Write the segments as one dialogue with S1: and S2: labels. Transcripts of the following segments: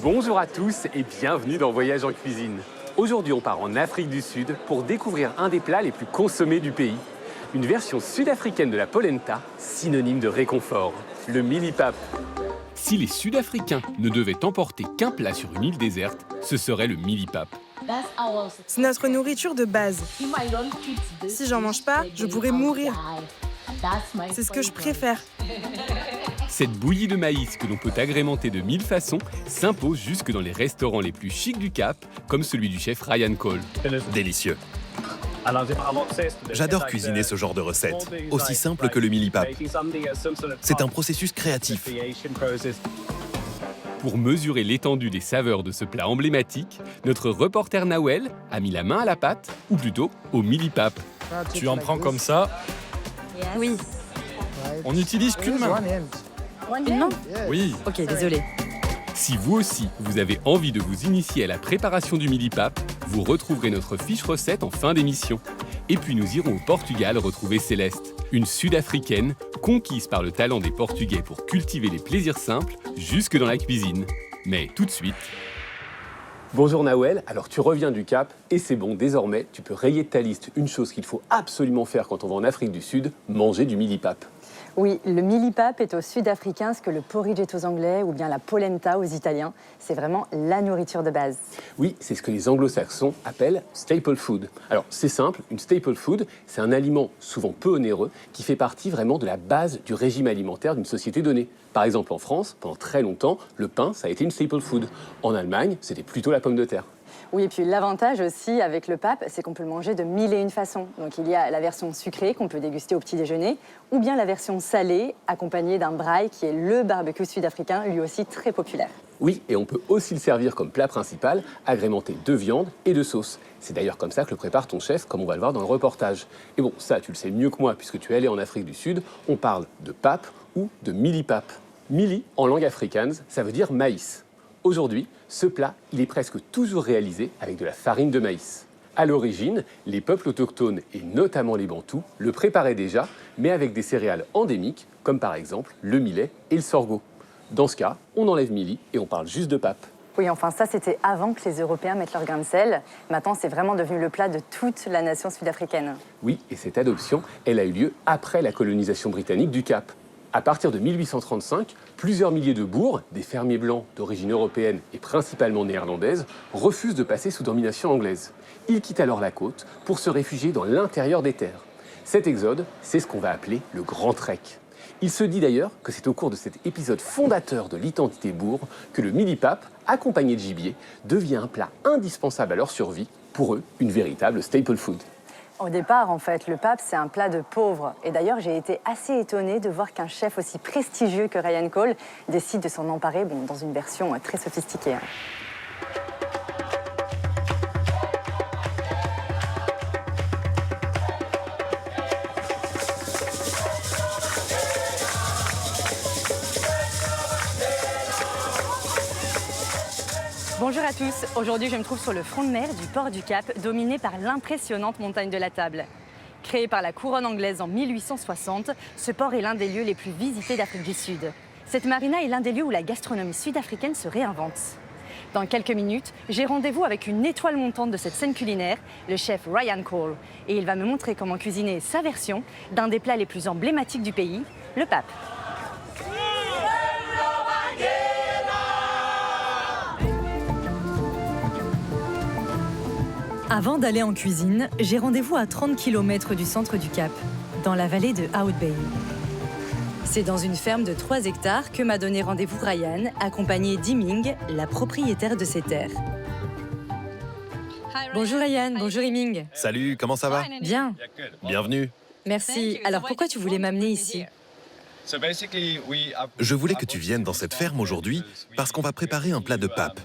S1: Bonjour à tous et bienvenue dans Voyage en cuisine. Aujourd'hui, on part en Afrique du Sud pour découvrir un des plats les plus consommés du pays. Une version sud-africaine de la polenta, synonyme de réconfort, le millipap. Si les Sud-Africains ne devaient emporter qu'un plat sur une île déserte, ce serait le millipap.
S2: C'est notre nourriture de base. Si j'en mange pas, je pourrais mourir. C'est ce que je préfère.
S1: Cette bouillie de maïs que l'on peut agrémenter de 1000 façons s'impose jusque dans les restaurants les plus chics du Cap, comme celui du chef Ryan Cole.
S3: Délicieux. J'adore cuisiner ce genre de recettes, aussi simple que le millipap. C'est un processus créatif.
S1: Pour mesurer l'étendue des saveurs de ce plat emblématique, notre reporter Nawel a mis la main à la pâte, ou plutôt au millipap.
S4: Tu en prends comme ça.
S2: Oui.
S4: On n'utilise qu'une main.
S2: Une main ?
S4: Oui.
S2: Ok, désolé.
S1: Si vous aussi, vous avez envie de vous initier à la préparation du millipap, vous retrouverez notre fiche recette en fin d'émission. Et puis nous irons au Portugal retrouver Céleste, une Sud-Africaine conquise par le talent des Portugais pour cultiver les plaisirs simples jusque dans la cuisine. Mais tout de suite... Bonjour Nawel, alors tu reviens du Cap et c'est bon, désormais tu peux rayer de ta liste une chose qu'il faut absolument faire quand on va en Afrique du Sud, manger du millipap.
S5: Oui, le millipap est aux Sud-Africains ce que le porridge est aux Anglais ou bien la polenta aux Italiens. C'est vraiment la nourriture de base.
S1: Oui, c'est ce que les anglo-saxons appellent staple food. Alors c'est simple, une staple food, c'est un aliment souvent peu onéreux qui fait partie vraiment de la base du régime alimentaire d'une société donnée. Par exemple en France, pendant très longtemps, le pain, ça a été une staple food. En Allemagne, c'était plutôt la pomme de terre.
S5: Oui, et puis l'avantage aussi avec le pap, c'est qu'on peut le manger de 1001 façons. Donc il y a la version sucrée qu'on peut déguster au petit déjeuner, ou bien la version salée, accompagnée d'un braai qui est le barbecue sud-africain, lui aussi très populaire.
S1: Oui, et on peut aussi le servir comme plat principal, agrémenté de viande et de sauce. C'est d'ailleurs comme ça que le prépare ton chef, comme on va le voir dans le reportage. Et bon, ça, tu le sais mieux que moi, puisque tu es allé en Afrique du Sud, on parle de pap ou de millipap. Mili, en langue afrikaans, ça veut dire maïs. Aujourd'hui, ce plat, il est presque toujours réalisé avec de la farine de maïs. À l'origine, les peuples autochtones, et notamment les Bantous, le préparaient déjà, mais avec des céréales endémiques, comme par exemple le millet et le sorgho. Dans ce cas, on enlève mili et on parle juste de pap.
S5: Oui, enfin ça, c'était avant que les Européens mettent leur grain de sel. Maintenant, c'est vraiment devenu le plat de toute la nation sud-africaine.
S1: Oui, et cette adoption, elle a eu lieu après la colonisation britannique du Cap. À partir de 1835, plusieurs milliers de boers, des fermiers blancs d'origine européenne et principalement néerlandaise, refusent de passer sous domination anglaise. Ils quittent alors la côte pour se réfugier dans l'intérieur des terres. Cet exode, c'est ce qu'on va appeler le Grand Trek. Il se dit d'ailleurs que c'est au cours de cet épisode fondateur de l'identité boer que le millipap, accompagné de gibier, devient un plat indispensable à leur survie, pour eux, une véritable staple food.
S5: Au départ, en fait, le pap, c'est un plat de pauvres. Et d'ailleurs, j'ai été assez étonnée de voir qu'un chef aussi prestigieux que Ryan Cole décide de s'en emparer dans une version très sophistiquée.
S6: Bonjour à tous, aujourd'hui je me trouve sur le front de mer du port du Cap, dominé par l'impressionnante montagne de la Table. Créé par la couronne anglaise en 1860, ce port est l'un des lieux les plus visités d'Afrique du Sud. Cette marina est l'un des lieux où la gastronomie sud-africaine se réinvente. Dans quelques minutes, j'ai rendez-vous avec une étoile montante de cette scène culinaire, le chef Ryan Cole. Et il va me montrer comment cuisiner sa version d'un des plats les plus emblématiques du pays, le pap.
S7: Avant d'aller en cuisine, j'ai rendez-vous à 30 km du centre du Cap, dans la vallée de Hout Bay. C'est dans une ferme de 3 hectares que m'a donné rendez-vous Ryan, accompagné d'Iming, la propriétaire de ces terres. Bonjour Ryan, bonjour Iming.
S3: Salut, comment ça va?
S7: Bien,
S3: Bienvenue.
S7: merci. Alors pourquoi tu voulais m'amener ici?
S3: Je voulais que tu viennes dans cette ferme aujourd'hui parce qu'on va préparer un plat de pap.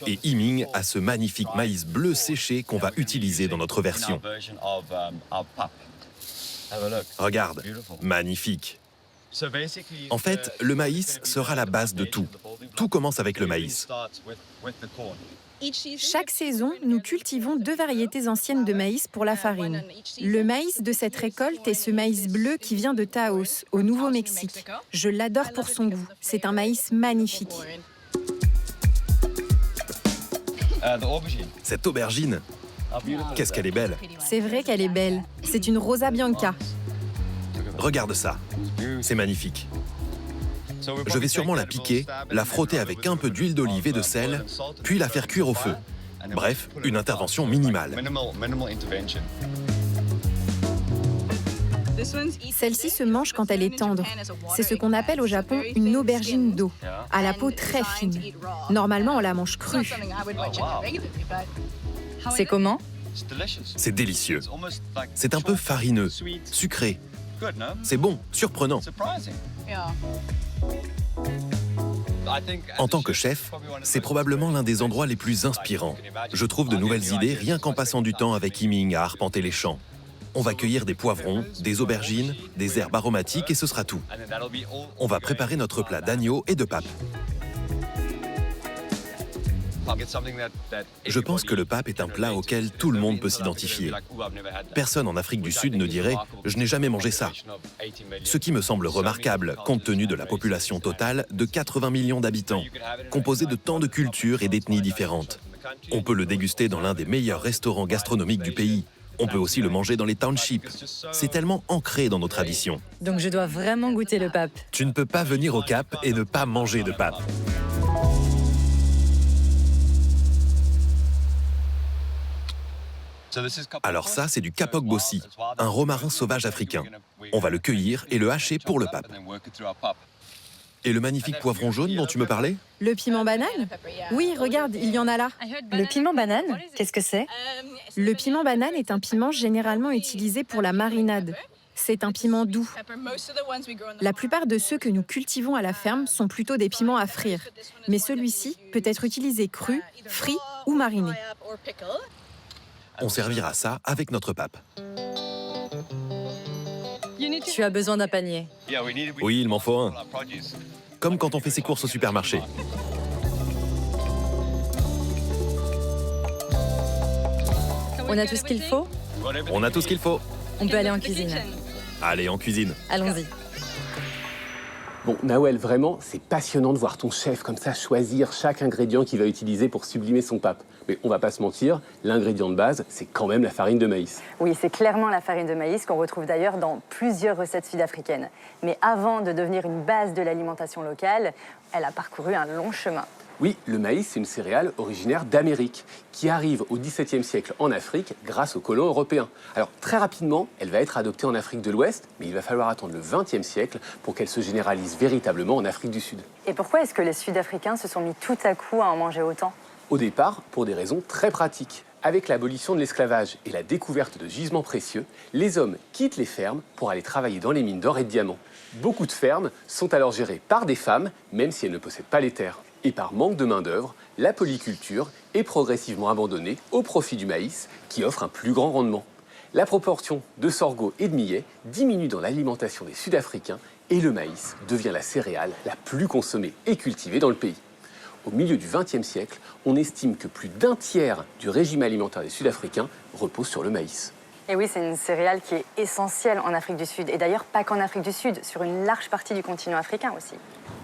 S3: Et Iming a ce magnifique maïs bleu séché qu'on va utiliser dans notre version. Regarde, magnifique. En fait, le maïs sera la base de tout. Tout commence avec le maïs.
S2: Chaque saison, nous cultivons 2 variétés anciennes de maïs pour la farine. Le maïs de cette récolte est ce maïs bleu qui vient de Taos, au Nouveau-Mexique. Je l'adore pour son goût. C'est un maïs magnifique.
S3: Cette aubergine, qu'est-ce qu'elle est belle.
S2: C'est vrai qu'elle est belle. C'est une Rosa Bianca.
S3: Regarde ça, c'est magnifique. Je vais sûrement la piquer, la frotter avec un peu d'huile d'olive et de sel, puis la faire cuire au feu. Bref, une intervention minimale.
S2: Celle-ci se mange quand elle est tendre. C'est ce qu'on appelle au Japon une aubergine d'eau, à la peau très fine. Normalement, on la mange crue.
S7: C'est comment?
S3: C'est délicieux. C'est un peu farineux, sucré. C'est bon, surprenant. En tant que chef, c'est probablement l'un des endroits les plus inspirants. Je trouve de nouvelles idées rien qu'en passant du temps avec Yiming à arpenter les champs. On va cueillir des poivrons, des aubergines, des herbes aromatiques et ce sera tout. On va préparer notre plat d'agneau et de pape. Je pense que le pape est un plat auquel tout le monde peut s'identifier. Personne en Afrique du Sud ne dirait « je n'ai jamais mangé ça ». Ce qui me semble remarquable, compte tenu de la population totale de 80 millions d'habitants, composée de tant de cultures et d'ethnies différentes. On peut le déguster dans l'un des meilleurs restaurants gastronomiques du pays. On peut aussi le manger dans les townships. C'est tellement ancré dans nos traditions.
S7: Donc je dois vraiment goûter le pape.
S3: Tu ne peux pas venir au Cap et ne pas manger de pape. Alors ça, c'est du kapok bossi, un romarin sauvage africain. On va le cueillir et le hacher pour le pape. Et le magnifique poivron jaune dont tu me parlais?
S2: Le piment banane? Oui, regarde, il y en a là.
S7: Le piment banane, qu'est-ce que c'est?
S2: Le piment banane est un piment généralement utilisé pour la marinade. C'est un piment doux. La plupart de ceux que nous cultivons à la ferme sont plutôt des piments à frire. Mais celui-ci peut être utilisé cru, frit ou mariné.
S3: On servira ça avec notre pape.
S7: Tu as besoin d'un panier.
S3: Oui, il m'en faut un. Comme quand on fait ses courses au supermarché.
S7: On a tout ce qu'il faut?
S3: On a tout ce qu'il faut.
S7: On peut aller en cuisine.
S3: Allez, en cuisine.
S7: Allons-y.
S1: Bon, Nawel, vraiment, c'est passionnant de voir ton chef comme ça choisir chaque ingrédient qu'il va utiliser pour sublimer son pape. Mais on va pas se mentir, l'ingrédient de base, c'est quand même la farine de maïs.
S5: Oui, c'est clairement la farine de maïs qu'on retrouve d'ailleurs dans plusieurs recettes sud-africaines. Mais avant de devenir une base de l'alimentation locale, elle a parcouru un long chemin.
S1: Oui, le maïs, c'est une céréale originaire d'Amérique, qui arrive au XVIIe siècle en Afrique grâce aux colons européens. Alors, très rapidement, elle va être adoptée en Afrique de l'Ouest, mais il va falloir attendre le XXe siècle pour qu'elle se généralise véritablement en Afrique du Sud.
S5: Et pourquoi est-ce que les Sud-Africains se sont mis tout à coup à en manger autant?
S1: Au départ, pour des raisons très pratiques. Avec l'abolition de l'esclavage et la découverte de gisements précieux, les hommes quittent les fermes pour aller travailler dans les mines d'or et de diamants. Beaucoup de fermes sont alors gérées par des femmes, même si elles ne possèdent pas les terres. Et par manque de main-d'œuvre, la polyculture est progressivement abandonnée au profit du maïs, qui offre un plus grand rendement. La proportion de sorgho et de millet diminue dans l'alimentation des Sud-Africains et le maïs devient la céréale la plus consommée et cultivée dans le pays. Au milieu du XXe siècle, on estime que plus d'un tiers du régime alimentaire des Sud-Africains repose sur le maïs.
S5: Et oui, c'est une céréale qui est essentielle en Afrique du Sud. Et d'ailleurs, pas qu'en Afrique du Sud, sur une large partie du continent africain aussi.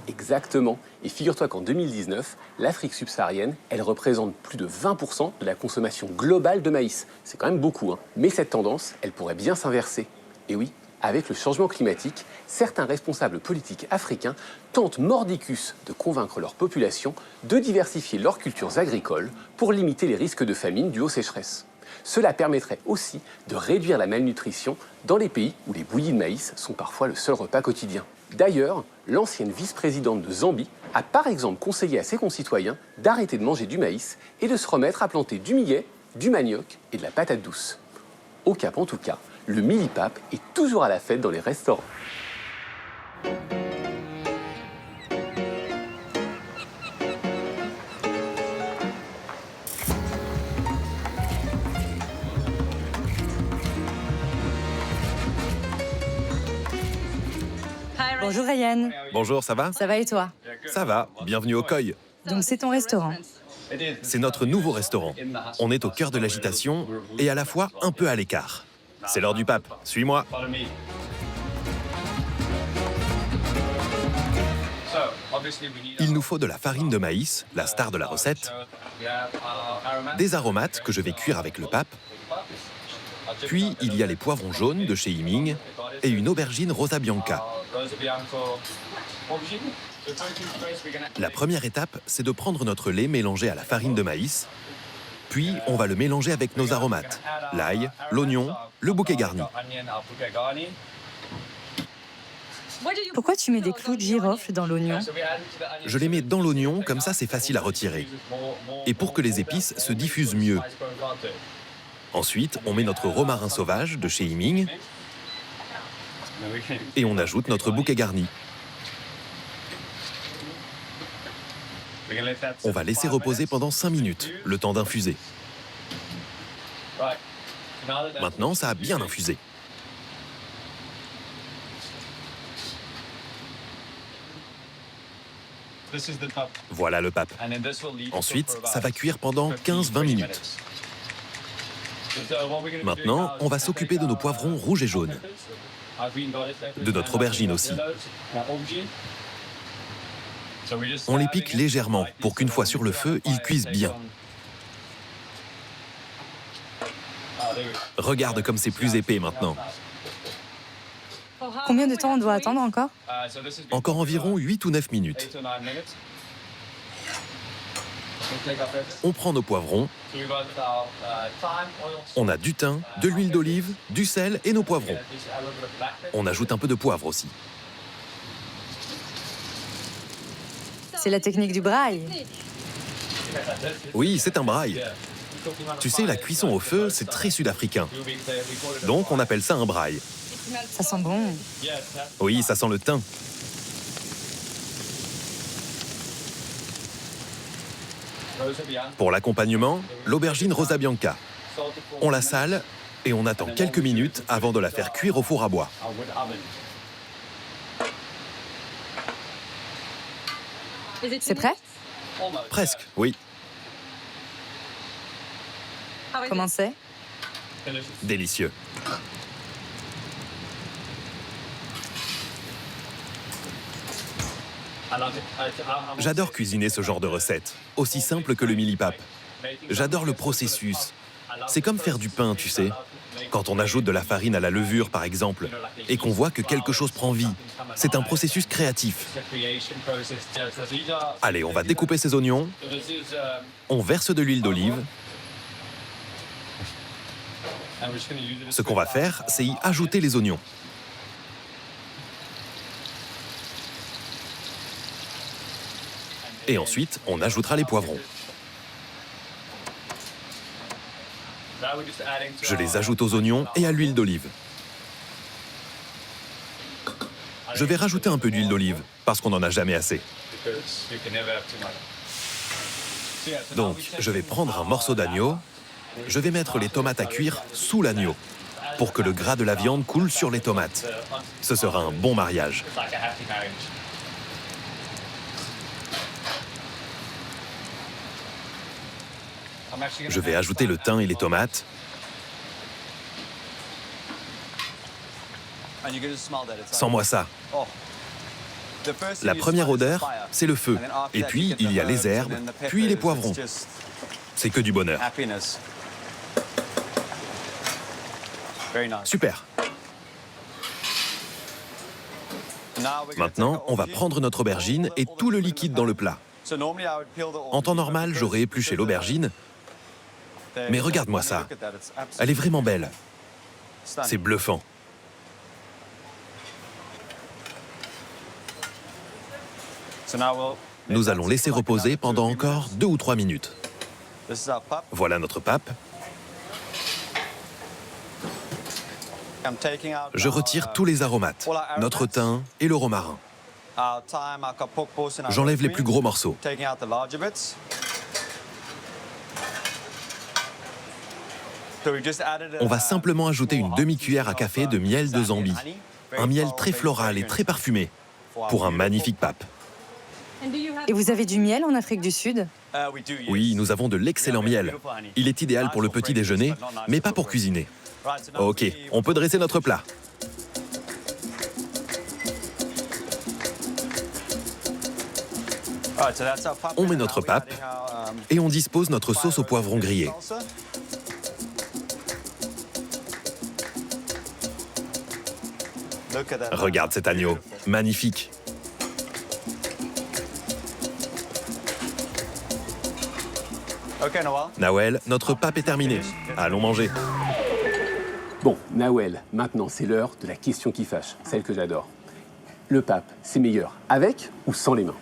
S1: Exactement. Et figure-toi qu'en 2019, l'Afrique subsaharienne, elle représente plus de 20% de la consommation globale de maïs. C'est quand même beaucoup, hein. Mais cette tendance, elle pourrait bien s'inverser. Et oui, avec le changement climatique, certains responsables politiques africains tentent mordicus de convaincre leur population de diversifier leurs cultures agricoles pour limiter les risques de famine dus aux sécheresses. Cela permettrait aussi de réduire la malnutrition dans les pays où les bouillies de maïs sont parfois le seul repas quotidien. D'ailleurs, l'ancienne vice-présidente de Zambie a par exemple conseillé à ses concitoyens d'arrêter de manger du maïs et de se remettre à planter du millet, du manioc et de la patate douce. Au Cap en tout cas, le mili-pape est toujours à la fête dans les restaurants.
S7: Bonjour Ryan.
S3: Bonjour, ça va?
S7: Ça va et toi?
S3: Ça va, bienvenue au Koi.
S7: Donc c'est ton restaurant.
S3: C'est notre nouveau restaurant. On est au cœur de l'agitation et à la fois un peu à l'écart. C'est l'heure du pape. Suis-moi. Il nous faut de la farine de maïs, la star de la recette, des aromates que je vais cuire avec le pape, puis il y a les poivrons jaunes de chez Yiming et une aubergine Rosa Bianca. La première étape, c'est de prendre notre lait mélangé à la farine de maïs, puis on va le mélanger avec nos aromates, l'ail, l'oignon, le bouquet garni.
S7: Pourquoi tu mets des clous de girofle dans l'oignon?
S3: Je les mets dans l'oignon, comme ça c'est facile à retirer. Et pour que les épices se diffusent mieux. Ensuite, on met notre romarin sauvage de chez Yiming et on ajoute notre bouquet garni. On va laisser reposer pendant 5 minutes, le temps d'infuser. Maintenant, ça a bien infusé. Voilà le pape. Ensuite, ça va cuire pendant 15-20 minutes. Maintenant, on va s'occuper de nos poivrons rouges et jaunes. De notre aubergine aussi. On les pique légèrement pour qu'une fois sur le feu, ils cuisent bien. Regarde comme c'est plus épais maintenant.
S7: Combien de temps on doit attendre encore?
S3: Encore environ 8 ou 9 minutes. On prend nos poivrons. On a du thym, de l'huile d'olive, du sel et nos poivrons. On ajoute un peu de poivre aussi.
S7: C'est la technique du braai.
S3: Oui, c'est un braai. Tu sais, la cuisson au feu, c'est très sud-africain. Donc on appelle ça un braai.
S7: Ça sent bon.
S3: Oui, ça sent le thym. Pour l'accompagnement, l'aubergine Rosa Bianca. On la sale et on attend quelques minutes avant de la faire cuire au four à bois.
S7: C'est prêt?
S3: Presque, oui.
S7: Comment c'est?
S3: Délicieux. J'adore cuisiner ce genre de recette, aussi simple que le mili-pape. J'adore le processus. C'est comme faire du pain, tu sais. Quand on ajoute de la farine à la levure, par exemple, et qu'on voit que quelque chose prend vie. C'est un processus créatif. Allez, on va découper ces oignons. On verse de l'huile d'olive. Ce qu'on va faire, c'est y ajouter les oignons. Et ensuite, on ajoutera les poivrons. Je les ajoute aux oignons et à l'huile d'olive. Je vais rajouter un peu d'huile d'olive, parce qu'on n'en a jamais assez. Donc, je vais prendre un morceau d'agneau. Je vais mettre les tomates à cuire sous l'agneau, pour que le gras de la viande coule sur les tomates. Ce sera un bon mariage. Je vais ajouter le thym et les tomates. Sens-moi ça. La première odeur, c'est le feu. Et puis, il y a les herbes, puis les poivrons. C'est que du bonheur. Super. Maintenant, on va prendre notre aubergine et tout le liquide dans le plat. En temps normal, j'aurais épluché l'aubergine. Mais regarde-moi ça. Elle est vraiment belle. C'est bluffant. Nous allons laisser reposer pendant encore 2 ou 3 minutes. Voilà notre pape. Je retire tous les aromates, notre thym et le romarin. J'enlève les plus gros morceaux. On va simplement ajouter une demi-cuillère à café de miel de Zambie. Un miel très floral et très parfumé, pour un magnifique pape.
S7: Et vous avez du miel en Afrique du Sud?
S3: Oui, nous avons de l'excellent miel. Il est idéal pour le petit déjeuner, mais pas pour cuisiner. Ok, on peut dresser notre plat. On met notre pape et on dispose notre sauce au poivron grillé. Regarde cet agneau, magnifique. Nawel, notre pape est terminé. Allons manger.
S1: Bon, Nawel, maintenant c'est l'heure de la question qui fâche, celle que j'adore. Le pape, c'est meilleur avec ou sans les mains?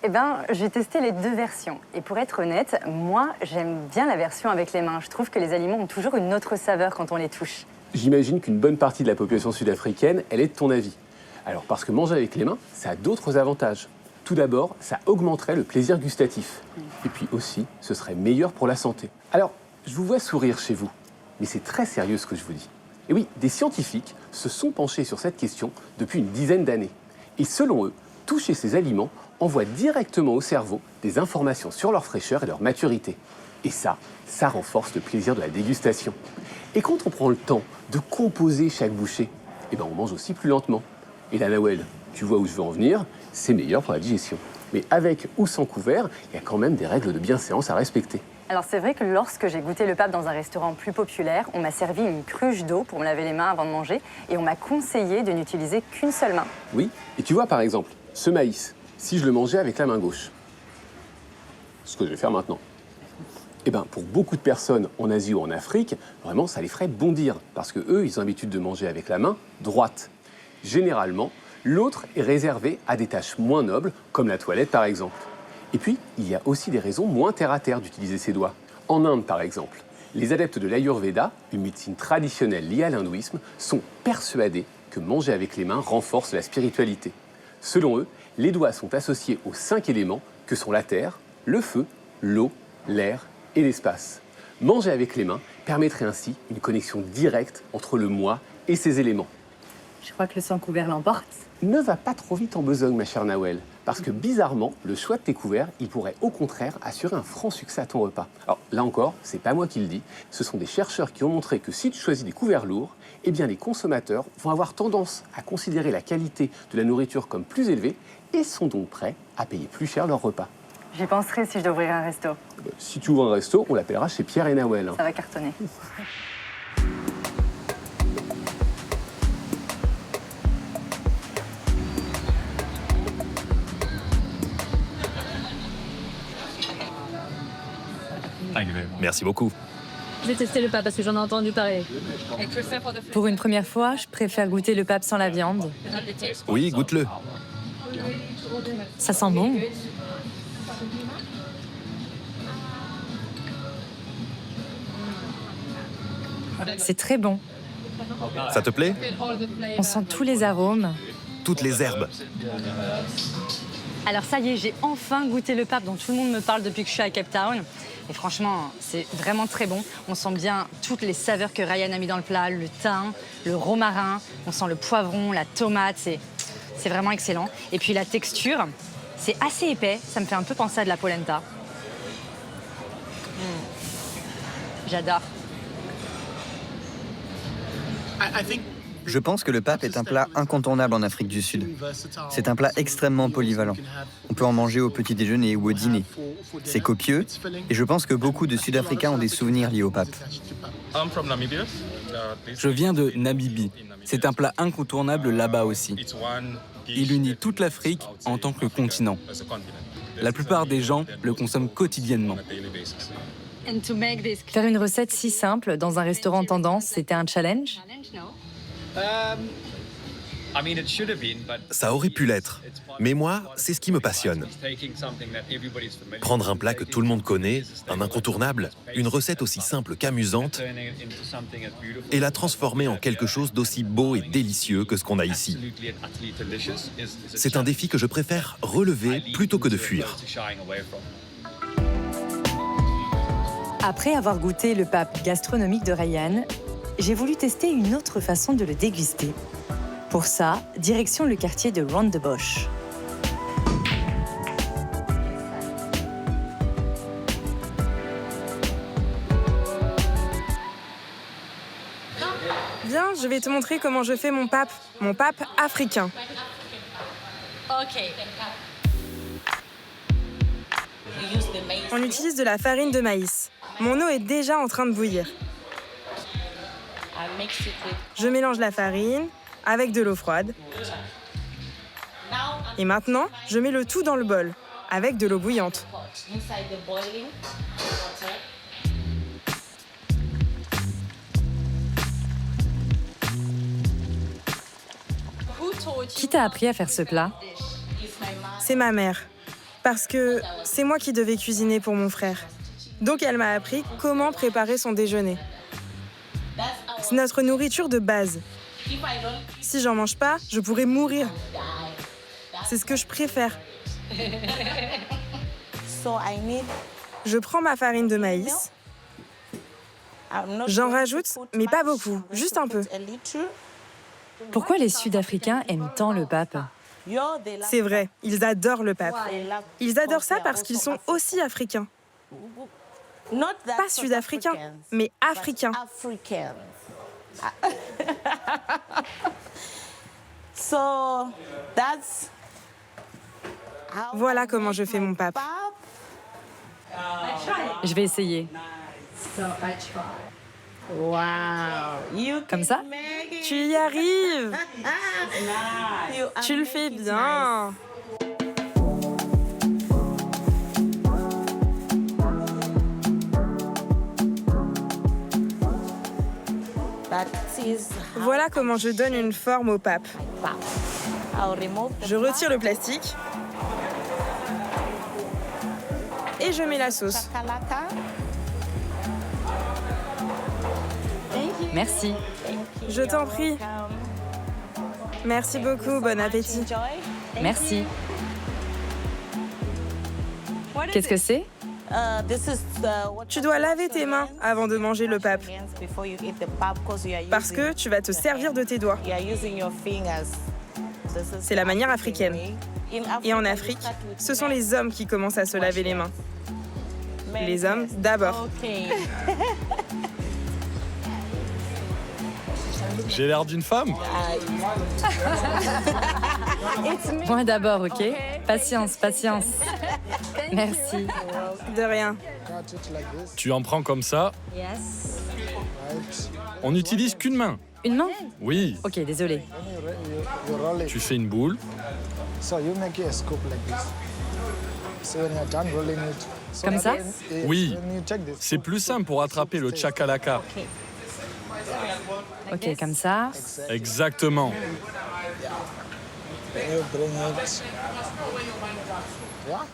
S5: Eh bien, j'ai testé les deux versions. Et pour être honnête, moi, j'aime bien la version avec les mains. Je trouve que les aliments ont toujours une autre saveur quand on les touche.
S1: J'imagine qu'une bonne partie de la population sud-africaine, elle est de ton avis. Alors, parce que manger avec les mains, ça a d'autres avantages. Tout d'abord, ça augmenterait le plaisir gustatif. Et puis aussi, ce serait meilleur pour la santé. Alors, je vous vois sourire chez vous, mais c'est très sérieux ce que je vous dis. Et oui, des scientifiques se sont penchés sur cette question depuis une dizaine d'années. Et selon eux, toucher ces aliments envoie directement au cerveau des informations sur leur fraîcheur et leur maturité. Et ça renforce le plaisir de la dégustation. Et quand on prend le temps de composer chaque bouchée, eh ben on mange aussi plus lentement. Et là, Nawel, tu vois où je veux en venir, c'est meilleur pour la digestion. Mais avec ou sans couvert, il y a quand même des règles de bienséance à respecter.
S5: Alors c'est vrai que lorsque j'ai goûté le pape dans un restaurant plus populaire, on m'a servi une cruche d'eau pour me laver les mains avant de manger et on m'a conseillé de n'utiliser qu'une seule main.
S1: Oui, et tu vois par exemple, ce maïs, si je le mangeais avec la main gauche, ce que je vais faire maintenant, eh ben, pour beaucoup de personnes en Asie ou en Afrique, vraiment ça les ferait bondir parce que eux, ils ont l'habitude de manger avec la main droite. Généralement, l'autre est réservé à des tâches moins nobles, comme la toilette par exemple. Et puis, il y a aussi des raisons moins terre-à-terre d'utiliser ses doigts. En Inde, par exemple, les adeptes de l'Ayurveda, une médecine traditionnelle liée à l'hindouisme, sont persuadés que manger avec les mains renforce la spiritualité. Selon eux, les doigts sont associés aux 5 éléments que sont la terre, le feu, l'eau, l'air et l'espace. Manger avec les mains permettrait ainsi une connexion directe entre le moi et ces éléments.
S5: Je crois que le sans couvert l'emporte.
S1: Ne va pas trop vite en besogne, ma chère Nawel, parce que bizarrement, le choix de tes couverts, il pourrait au contraire assurer un franc succès à ton repas. Alors là encore, c'est pas moi qui le dis, ce sont des chercheurs qui ont montré que si tu choisis des couverts lourds, eh bien les consommateurs vont avoir tendance à considérer la qualité de la nourriture comme plus élevée et sont donc prêts à payer plus cher leur repas.
S5: J'y penserai si je dois ouvrir un resto.
S1: Si tu ouvres un resto, on l'appellera chez Pierre et Nawel.
S5: Ça va cartonner.
S3: Merci beaucoup.
S8: Je vais tester le pape parce que j'en ai entendu parler.
S7: Pour une première fois, je préfère goûter le pape sans la viande.
S3: Oui, goûte-le.
S7: Ça sent bon. C'est très bon.
S3: Ça te plaît?
S7: On sent tous les arômes.
S3: Toutes les herbes.
S6: Alors ça y est, j'ai enfin goûté le pape dont tout le monde me parle depuis que je suis à Cape Town. Et franchement, c'est vraiment très bon. On sent bien toutes les saveurs que Ryan a mis dans le plat, le thym, le romarin, on sent le poivron, la tomate, c'est vraiment excellent. Et puis la texture, c'est assez épais, ça me fait un peu penser à de la polenta. J'adore.
S9: Je pense que le pape est un plat incontournable en Afrique du Sud. C'est un plat extrêmement polyvalent. On peut en manger au petit déjeuner ou au dîner. C'est copieux et je pense que beaucoup de Sud-Africains ont des souvenirs liés au pape.
S10: Je viens de Namibie. C'est un plat incontournable là-bas aussi. Il unit toute l'Afrique en tant que continent. La plupart des gens le consomment quotidiennement.
S7: Faire une recette si simple dans un restaurant tendance, c'était un challenge?
S3: Ça aurait pu l'être. Mais moi, c'est ce qui me passionne. Prendre un plat que tout le monde connaît, un incontournable, une recette aussi simple qu'amusante, et la transformer en quelque chose d'aussi beau et délicieux que ce qu'on a ici. C'est un défi que je préfère relever plutôt que de fuir.
S7: Après avoir goûté le pape gastronomique de Ryan, j'ai voulu tester une autre façon de le déguster. Pour ça, direction le quartier de Rondebosch.
S11: Viens, je vais te montrer comment je fais mon pape africain. On utilise de la farine de maïs. Mon eau est déjà en train de bouillir. Je mélange la farine avec de l'eau froide. Et maintenant, je mets le tout dans le bol, avec de l'eau bouillante.
S7: Qui t'a appris à faire ce plat?
S11: C'est ma mère, parce que c'est moi qui devais cuisiner pour mon frère. Donc elle m'a appris comment préparer son déjeuner. C'est notre nourriture de base. Si j'en mange pas, je pourrais mourir. C'est ce que je préfère. Je prends ma farine de maïs. J'en rajoute, mais pas beaucoup, juste un peu.
S7: Pourquoi les Sud-Africains aiment tant le pape?
S11: C'est vrai, ils adorent le pape. Ils adorent ça parce qu'ils sont aussi africains. Pas sud-africains, mais africains. Voilà comment je fais mon pape.
S7: Je vais essayer. Comme ça?
S11: Tu y arrives. Tu le fais bien. Voilà comment je donne une forme au pape. Je retire le plastique et je mets la sauce.
S7: Merci.
S11: Je t'en prie. Merci beaucoup, bon appétit.
S7: Merci. Qu'est-ce que c'est?
S11: Tu dois laver tes mains avant de manger le pape. Parce que tu vas te servir de tes doigts. C'est la manière africaine. Et en Afrique, ce sont les hommes qui commencent à se laver les mains. Les hommes d'abord.
S4: J'ai l'air d'une femme?
S7: Moi d'abord, ok? Patience, patience. Merci.
S11: De rien.
S4: Tu en prends comme ça. On n'utilise qu'une main.
S7: Une main?
S4: Oui.
S7: Ok, désolé.
S4: Tu fais une boule.
S7: Comme ça?
S4: Oui. C'est plus simple pour attraper le chakalaka.
S7: Ok, comme ça.
S4: Exactement.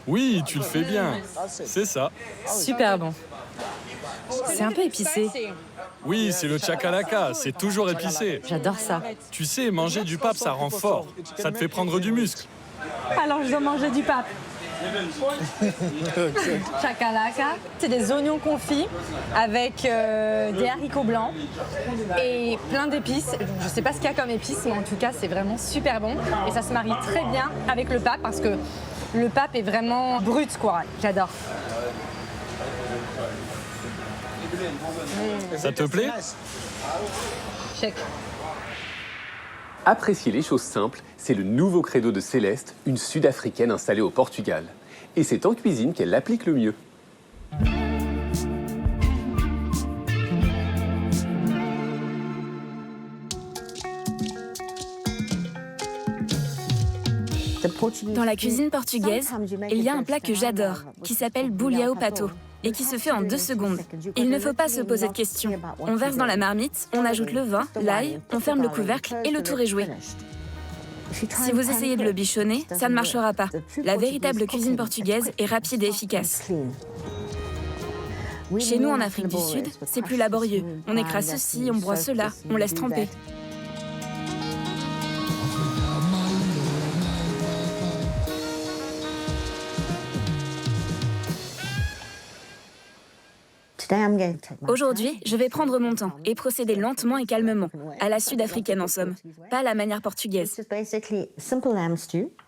S4: Oui, tu le fais bien. C'est ça.
S7: Super bon. C'est un peu épicé.
S4: Oui, c'est le chakalaka. C'est toujours épicé.
S7: J'adore ça.
S4: Tu sais, manger du pape, ça rend fort. Ça te fait prendre du muscle.
S6: Alors je dois manger du pape. Chakalaka, c'est des oignons confits avec des haricots blancs et plein d'épices. Je sais pas ce qu'il y a comme épices, mais en tout cas, c'est vraiment super bon. Et ça se marie très bien avec le pape parce que le pape est vraiment brut, quoi. J'adore.
S4: Ça te plaît?
S6: Check.
S1: Apprécier les choses simples, c'est le nouveau credo de Céleste, une Sud-Africaine installée au Portugal. Et c'est en cuisine qu'elle l'applique le mieux.
S12: Dans la cuisine portugaise, il y a un plat que j'adore, qui s'appelle bouliao pato, et qui se fait en 2 secondes. Il ne faut pas se poser de questions. On verse dans la marmite, on ajoute le vin, l'ail, on ferme le couvercle et le tour est joué. Si vous essayez de le bichonner, ça ne marchera pas. La véritable cuisine portugaise est rapide et efficace. Chez nous, en Afrique du Sud, c'est plus laborieux. On écrase ceci, on broie cela, on laisse tremper. Aujourd'hui, je vais prendre mon temps et procéder lentement et calmement, à la sud-africaine en somme, pas à la manière portugaise.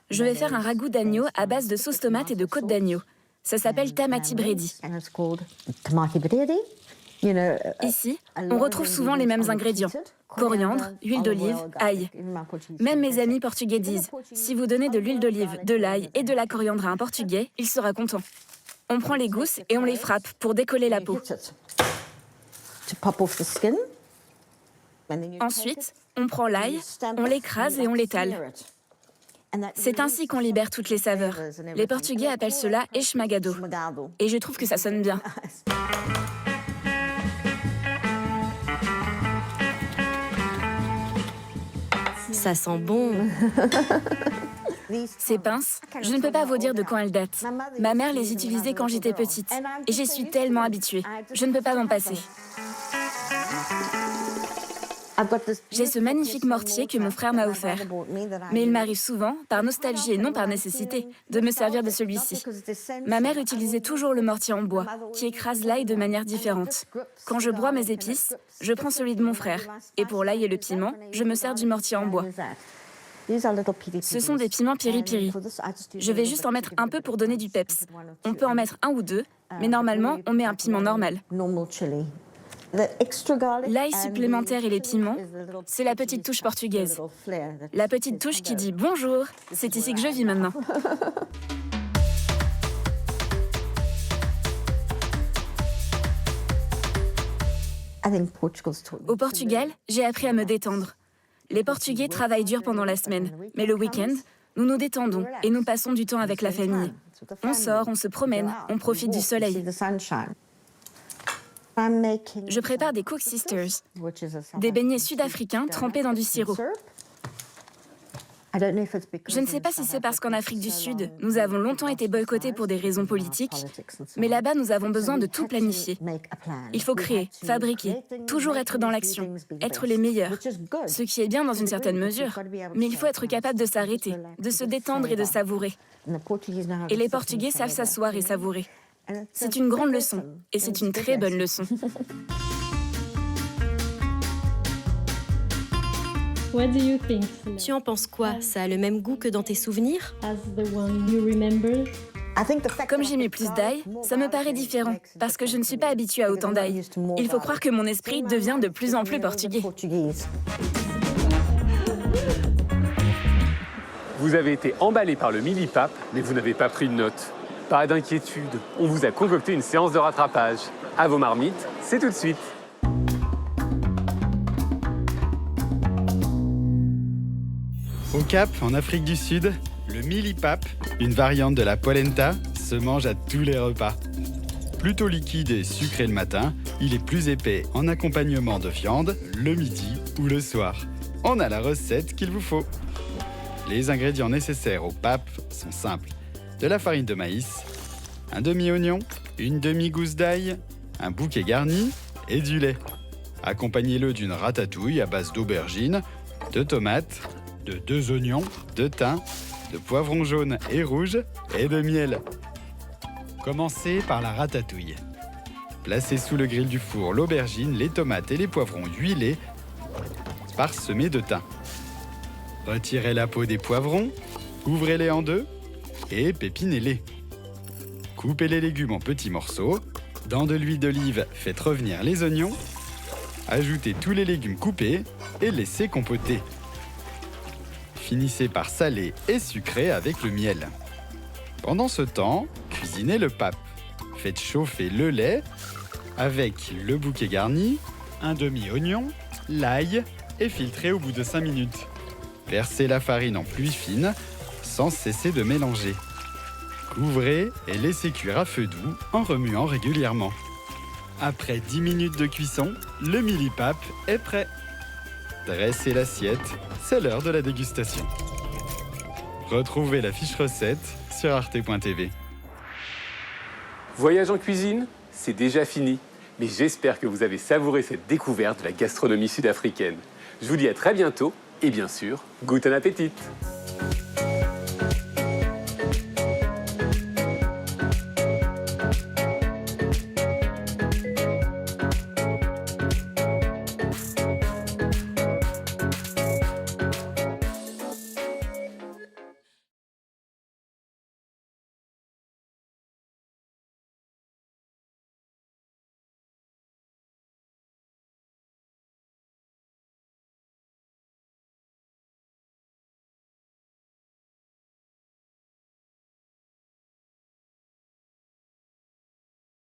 S12: Je vais faire un ragoût d'agneau à base de sauce tomate et de côte d'agneau. Ça s'appelle tamati bredi. Ici, on retrouve souvent les mêmes ingrédients. Coriandre, huile d'olive, ail. Même mes amis portugais disent, si vous donnez de l'huile d'olive, de l'ail et de la coriandre à un portugais, il sera content. On prend les gousses et on les frappe pour décoller la peau. Ensuite, on prend l'ail, on l'écrase et on l'étale. C'est ainsi qu'on libère toutes les saveurs. Les Portugais appellent cela esmagado. Et je trouve que ça sonne bien.
S13: Ça sent bon.
S12: Ces pinces, je ne peux pas vous dire de quand elles datent. Ma mère les utilisait quand j'étais petite. Et j'y suis tellement habituée. Je ne peux pas m'en passer. J'ai ce magnifique mortier que mon frère m'a offert. Mais il m'arrive souvent, par nostalgie et non par nécessité, de me servir de celui-ci. Ma mère utilisait toujours le mortier en bois, qui écrase l'ail de manière différente. Quand je broie mes épices, je prends celui de mon frère. Et pour l'ail et le piment, je me sers du mortier en bois. Ce sont des piments piri-piri. Je vais juste en mettre un peu pour donner du peps. On peut en mettre un ou deux, mais normalement, on met un piment normal. L'ail supplémentaire et les piments, c'est la petite touche portugaise. La petite touche qui dit « Bonjour, c'est ici que je vis maintenant ». Au Portugal, j'ai appris à me détendre. Les Portugais travaillent dur pendant la semaine, mais le week-end, nous nous détendons et nous passons du temps avec la famille. On sort, on se promène, on profite du soleil. Je prépare des Cook Sisters, des beignets sud-africains trempés dans du sirop. Je ne sais pas si c'est parce qu'en Afrique du Sud, nous avons longtemps été boycottés pour des raisons politiques, mais là-bas, nous avons besoin de tout planifier. Il faut créer, fabriquer, toujours être dans l'action, être les meilleurs, ce qui est bien dans une certaine mesure. Mais il faut être capable de s'arrêter, de se détendre et de savourer. Et les Portugais savent s'asseoir et savourer. C'est une grande leçon, et c'est une très bonne leçon.
S13: Tu en penses quoi? Ça a le même goût que dans tes souvenirs?
S12: Comme j'ai mis plus d'ail, ça me paraît différent, parce que je ne suis pas habituée à autant d'ail. Il faut croire que mon esprit devient de plus en plus portugais.
S1: Vous avez été emballé par le mini-pape, mais vous n'avez pas pris de notes. Pas d'inquiétude, on vous a concocté une séance de rattrapage. À vos marmites, c'est tout de suite.
S14: Au Cap, en Afrique du Sud, le mili-pape, une variante de la polenta, se mange à tous les repas. Plutôt liquide et sucré le matin, il est plus épais en accompagnement de viande le midi ou le soir. On a la recette qu'il vous faut. Les ingrédients nécessaires au pape sont simples. De la farine de maïs, un demi-oignon, une demi-gousse d'ail, un bouquet garni et du lait. Accompagnez-le d'une ratatouille à base d'aubergines, de tomates, de 2 oignons, de thym, de poivrons jaunes et rouges et de miel. Commencez par la ratatouille. Placez sous le grill du four l'aubergine, les tomates et les poivrons huilés, parsemés de thym. Retirez la peau des poivrons, ouvrez-les en deux et pépinez-les. Coupez les légumes en petits morceaux. Dans de l'huile d'olive, faites revenir les oignons. Ajoutez tous les légumes coupés et laissez compoter. Finissez par saler et sucrer avec le miel. Pendant ce temps, cuisinez le pape. Faites chauffer le lait avec le bouquet garni, un demi-oignon, l'ail et filtrez au bout de 5 minutes. Versez la farine en pluie fine sans cesser de mélanger. Couvrez et laissez cuire à feu doux en remuant régulièrement. Après 10 minutes de cuisson, le mili-pape est prêt. Dressez l'assiette, c'est l'heure de la dégustation. Retrouvez la fiche recette sur arte.tv.
S1: Voyage en cuisine, c'est déjà fini. Mais j'espère que vous avez savouré cette découverte de la gastronomie sud-africaine. Je vous dis à très bientôt et bien sûr, guten appetit!